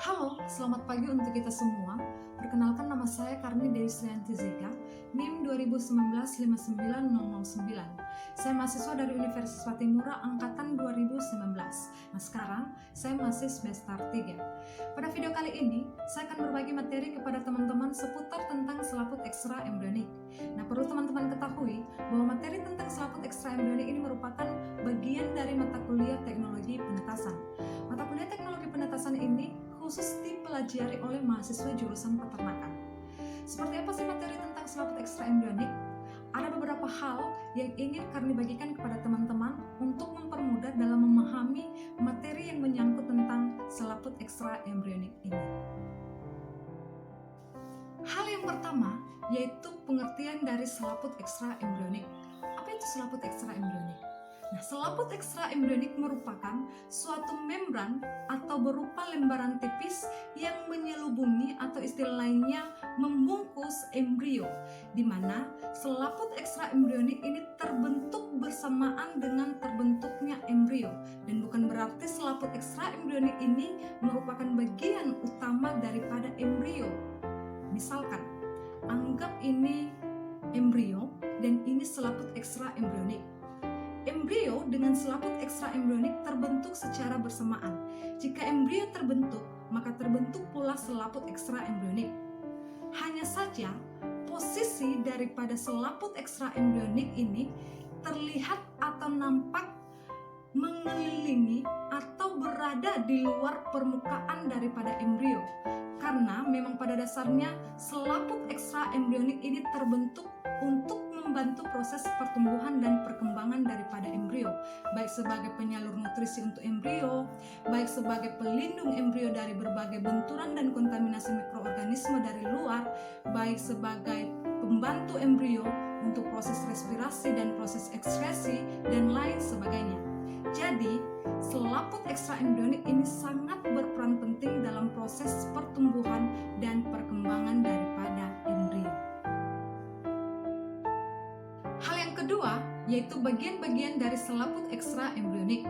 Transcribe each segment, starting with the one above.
Halo, selamat pagi untuk kita semua. Perkenalkan, nama saya Karni Dewi Srianti Zeka, NIM 2019-59009. Saya mahasiswa dari Universitas Patimura Angkatan 2019. Nah, sekarang saya masih semester 3. Pada video kali ini, saya akan berbagi materi kepada teman-teman seputar tentang selaput ekstra embrionik. Nah, perlu teman-teman ketahui bahwa materi tentang selaput ekstra embrionik ini merupakan bagian dari mata kuliah teknologi penetasan. Mata kuliah teknologi penetasan ini khusus dipelajari oleh mahasiswa jurusan peternakan. Seperti apa sih materi tentang selaput ekstra embrionik? Ada beberapa hal yang ingin kami bagikan kepada teman-teman untuk mempermudah dalam memahami materi yang menyangkut tentang selaput ekstra embrionik ini. Hal yang pertama yaitu pengertian dari selaput ekstra embrionik. Apa itu selaput ekstra embrionik? Nah, selaput ekstra embrionik merupakan suatu membran atau berupa lembaran tipis yang menyelubungi atau istilah lainnya membungkus embrio, di mana selaput ekstra embrionik ini terbentuk bersamaan dengan terbentuknya embrio, dan bukan berarti selaput ekstra embrionik ini merupakan bagian utama daripada embrio. Misalkan, anggap ini embrio dan ini selaput ekstra embrionik. Embrio dengan selaput ekstra embrionik terbentuk secara bersamaan. Jika embrio terbentuk, maka terbentuk pula selaput ekstra embrionik. Hanya saja, posisi daripada selaput ekstra embrionik ini terlihat atau nampak mengelilingi atau berada di luar permukaan daripada embrio. Karena memang pada dasarnya selaput ekstra embrionik ini terbentuk untuk membantu proses pertumbuhan dan perkembangan daripada embrio, baik sebagai penyalur nutrisi untuk embrio, baik sebagai pelindung embrio dari berbagai benturan dan kontaminasi mikroorganisme dari luar, baik sebagai pembantu embrio untuk proses respirasi dan proses ekskresi dan lain sebagainya. Jadi, selaput ekstra embrionik ini sangat berperan penting dalam proses pertumbuhan dan perkembangan daripada embrio. Hal yang kedua yaitu bagian-bagian dari selaput ekstra embrionik.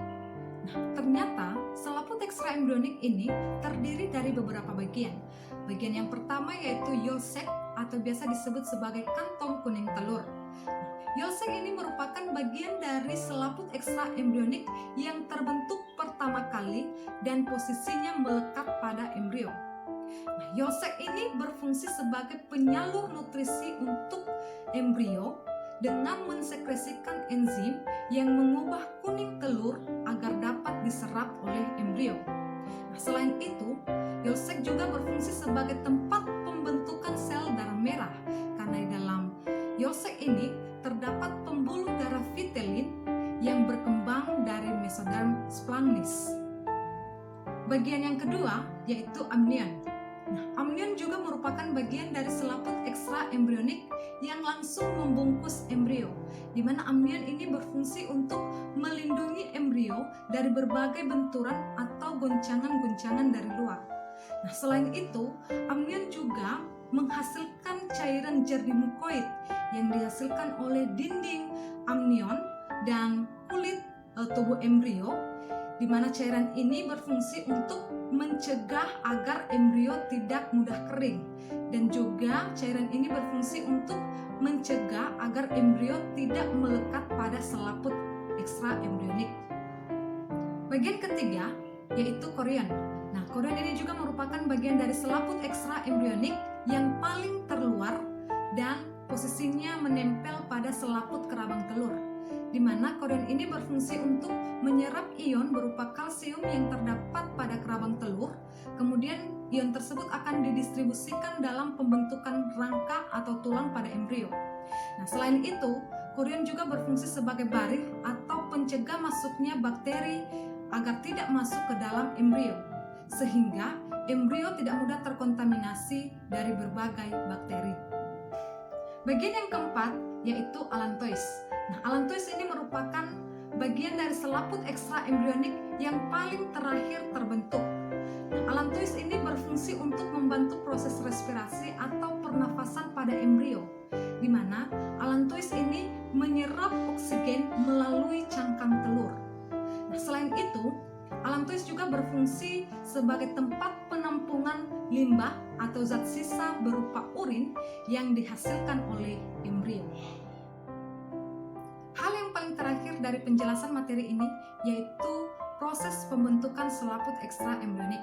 Nah, ternyata selaput ekstra embrionik ini terdiri dari beberapa bagian. Bagian yang pertama yaitu yolk sac atau biasa disebut sebagai kantong kuning telur. Yolk sac ini merupakan bagian dari selaput ekstra embrionik yang terbentuk pertama kali dan posisinya melekat pada embrio. Nah, yolk sac ini berfungsi sebagai penyalur nutrisi untuk embrio dengan mensekresikan enzim yang mengubah kuning telur agar dapat diserap oleh embrio. Nah, selain itu, yolk sac juga berfungsi sebagai tempat pembentukan sel darah merah karena di dalam yolk sac ini terdapat pembuluh darah vitelin yang berkembang dari mesoderm splagnis. Bagian yang kedua yaitu amnion. Nah, amnion juga merupakan bagian dari selaput ekstra embrionik yang langsung membungkus embrio, di mana amnion ini berfungsi untuk melindungi embrio dari berbagai benturan atau goncangan-goncangan dari luar. Nah, selain itu, amnion juga menghasilkan cairan jernih mukoid yang dihasilkan oleh dinding amnion dan kulit tubuh embrio, di mana cairan ini berfungsi untuk mencegah agar embrio tidak mudah kering, dan juga cairan ini berfungsi untuk mencegah agar embrio tidak melekat pada selaput ekstra embrionik. Bagian ketiga yaitu korion. Nah, korion ini juga merupakan bagian dari selaput ekstra embrionik yang paling terluar dan posisinya menempel pada selaput kerabang telur, di mana korion ini berfungsi untuk menyerap ion berupa kalsium yang terdapat pada kerabang telur. Kemudian ion tersebut akan didistribusikan dalam pembentukan rangka atau tulang pada embrio. Nah, selain itu, korion juga berfungsi sebagai barir atau pencegah masuknya bakteri agar tidak masuk ke dalam embrio, sehingga embrio tidak mudah terkontaminasi dari berbagai bakteri. Bagian yang keempat yaitu allantois. Nah, allantois ini merupakan bagian dari selaput ekstra embrionik yang paling terakhir terbentuk. Nah, allantois ini berfungsi untuk membantu proses respirasi atau pernafasan pada embrio, di mana allantois ini menyerap oksigen melalui cangkang telur. Nah, selain itu, Allantois juga berfungsi sebagai tempat penampungan limbah atau zat sisa berupa urin yang dihasilkan oleh embrio. Hal yang paling terakhir dari penjelasan materi ini yaitu proses pembentukan selaput ekstra embrionik.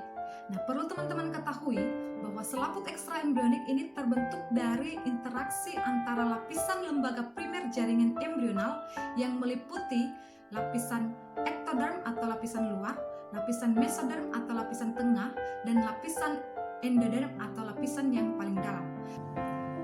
Nah, perlu teman-teman ketahui bahwa selaput ekstra embrionik ini terbentuk dari interaksi antara lapisan lembaga primer jaringan embrional yang meliputi lapisan ektoderm atau lapisan luar, lapisan mesoderm atau lapisan tengah, dan lapisan endoderm atau lapisan yang paling dalam.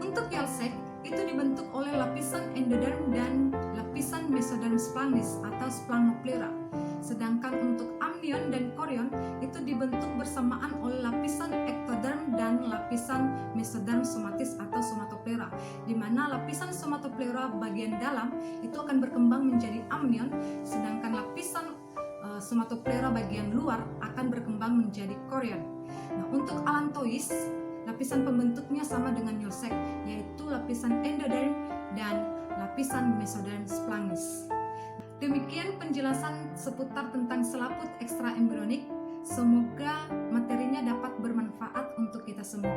Untuk Yolsek itu dibentuk oleh lapisan endoderm dan lapisan mesoderm splagnis atau splagnopleura. Sedangkan untuk amnion dan chorion itu dibentuk bersamaan oleh lapisan ektoderm dan lapisan mesoderm somatis atau somatopleura, di mana lapisan somatopleura bagian dalam itu akan berkembang menjadi amnion, sedangkan lapisan somatopleura bagian luar akan berkembang menjadi chorion. Nah, untuk Allantois, lapisan pembentuknya sama dengan Yolsek, yaitu lapisan endoderm dan lapisan mesoderm splagnis. Demikian penjelasan seputar tentang selaput ekstra embrionik. Semoga materinya dapat bermanfaat untuk kita semua.